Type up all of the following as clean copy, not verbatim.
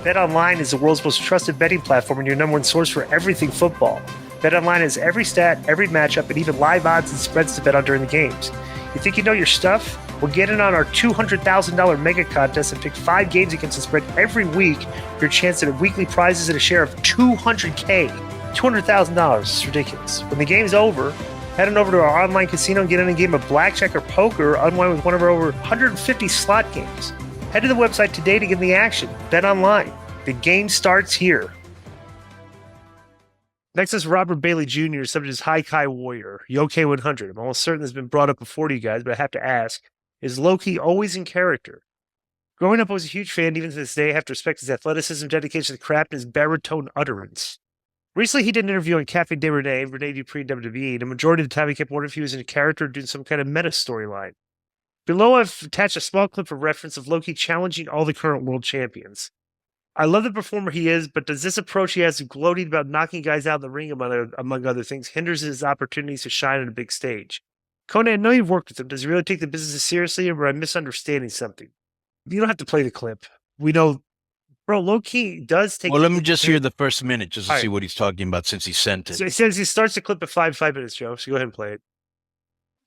BetOnline is the world's most trusted betting platform and your number one source for everything football. BetOnline has every stat, every matchup, and even live odds and spreads to bet on during the games. You think you know your stuff? Well, get in on our $200,000 mega contest and pick 5 games against the spread every week for your chance at weekly prizes and a share of $200K. $200,000. It's ridiculous. When the game's over, head on over to our online casino and get in a game of blackjack or poker or unwind with one of our over 150 slot games. Head to the website today to get in the action. Bet online. The game starts here. Next is Robert Bailey Jr., subject is High-Kai Warrior, Yokai 100. I'm almost certain this has been brought up before to you guys, but I have to ask, is Loki always in character? Growing up, I was a huge fan. Even to this day, I have to respect his athleticism, dedication to the craft, and his baritone utterance. Recently, he did an interview on Cafe de Rene Dupree WWE, and the majority of the time he kept wondering if he was in a character or doing some kind of meta storyline. Below, I've attached a small clip of reference of Loki challenging all the current world champions. I love the performer he is, but does this approach he has of gloating about knocking guys out of the ring, among other things, hinders his opportunities to shine on a big stage? Konnan, I know you've worked with him. Does he really take the business seriously, or am I misunderstanding something? You don't have to play the clip. We know, bro, low-key does take... Well, let me just hear the first minute just to see what he's talking about since he sent it. So he says he starts the clip at 5 minutes, Joe, so go ahead and play it.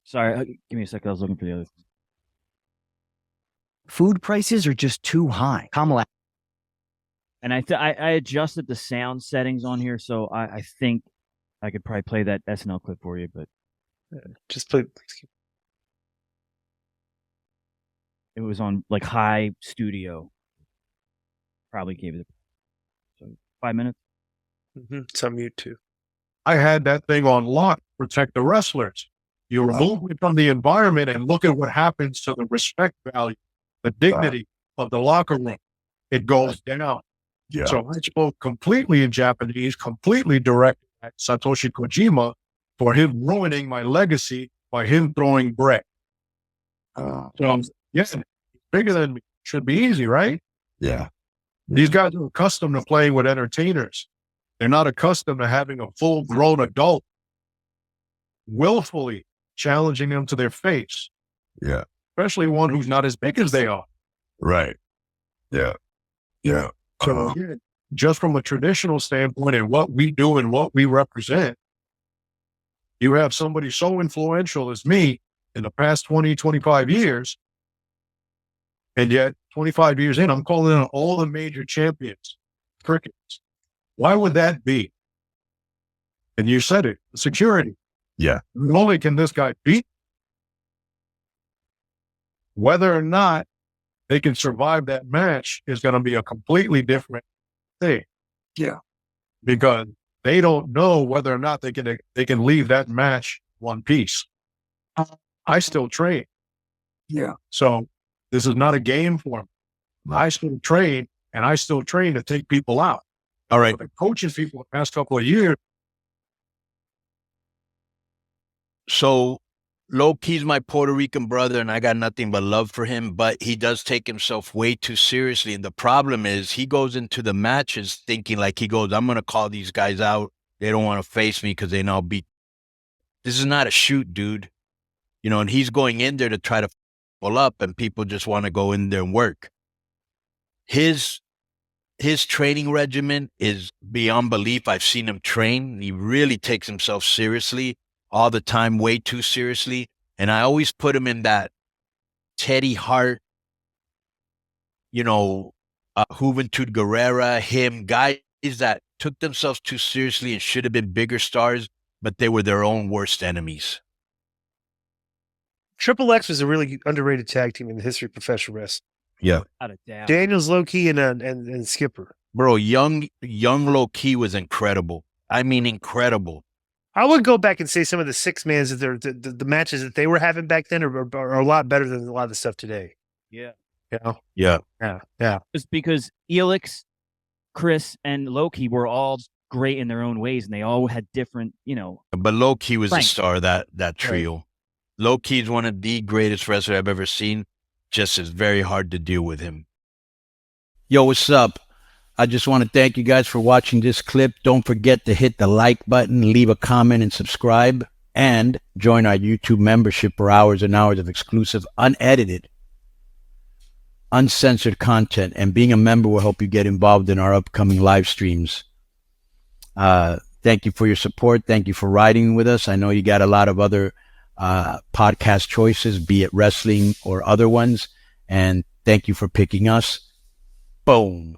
Sorry, give me a second. I was looking for the other. Food prices are just too high. Kamala. And I adjusted the sound settings on here, so I think I could probably play that SNL clip for you, but... Just play... It was on, like, high studio. Probably gave it... So, 5 minutes? It's on mute, too. I had that thing on lock to protect the wrestlers. You remove it from the environment and look at what happens to the respect value, the dignity of the locker room. It goes down. Yeah. So I spoke completely in Japanese, completely directed at Satoshi Kojima for him ruining my legacy by him throwing bread. So, yes, bigger than me. Should be easy, right? Yeah. These guys are accustomed to playing with entertainers. They're not accustomed to having a full-grown adult willfully challenging them to their face. Yeah. Especially one who's not as big as they are. Right. Yeah. Yeah. So just from a traditional standpoint and what we do and what we represent, you have somebody so influential as me in the past 20, 25 years. And yet 25 years in, I'm calling on all the major champions, crickets. Why would that be? And you said it, security. Yeah. Not only can this guy beat, whether or not they can survive that match is going to be a completely different thing. Yeah. Because they don't know whether or not they can leave that match one piece. I still train. Yeah. So this is not a game for me. I still train, and I still train to take people out. All right. I've been coaching people the past couple of years. So Low-key's my Puerto Rican brother, and I got nothing but love for him, but he does take himself way too seriously. And the problem is he goes into the matches thinking like he goes, I'm going to call these guys out. They don't want to face me because they know I'll beat. This is not a shoot, dude. You know, and he's going in there to try to pull up, and people just want to go in there and work. His training regimen is beyond belief. I've seen him train. He really takes himself seriously all the time, way too seriously. And I always put him in that Teddy Hart, you know, Juventud Guerrera, him, guys that took themselves too seriously and should have been bigger stars, but they were their own worst enemies. Triple X was a really underrated tag team in the history of professional wrestling. Yeah. Without a doubt. Daniels, Low-Key, and Skipper. Bro, young Low-Key was incredible. I mean, incredible. I would go back and say some of the six-mans, the matches that they were having back then are a lot better than a lot of the stuff today. Yeah. You know? Yeah. Yeah. Just because Elix, Chris, and Loki were all great in their own ways, and they all had different, you know. But Low-Key was the Frank. star of that trio. Right. Low-Key is one of the greatest wrestlers I've ever seen. Just is very hard to deal with him. Yo, what's up? I just want to thank you guys for watching this clip. Don't forget to hit the like button, leave a comment, and subscribe. And join our YouTube membership for hours and hours of exclusive, unedited uncensored content, and being a member will help you get involved in our upcoming live streams. Thank you for your support. Thank you for riding with us. I know you got a lot of other podcast choices, be it wrestling or other ones. And thank you for picking us. Boom.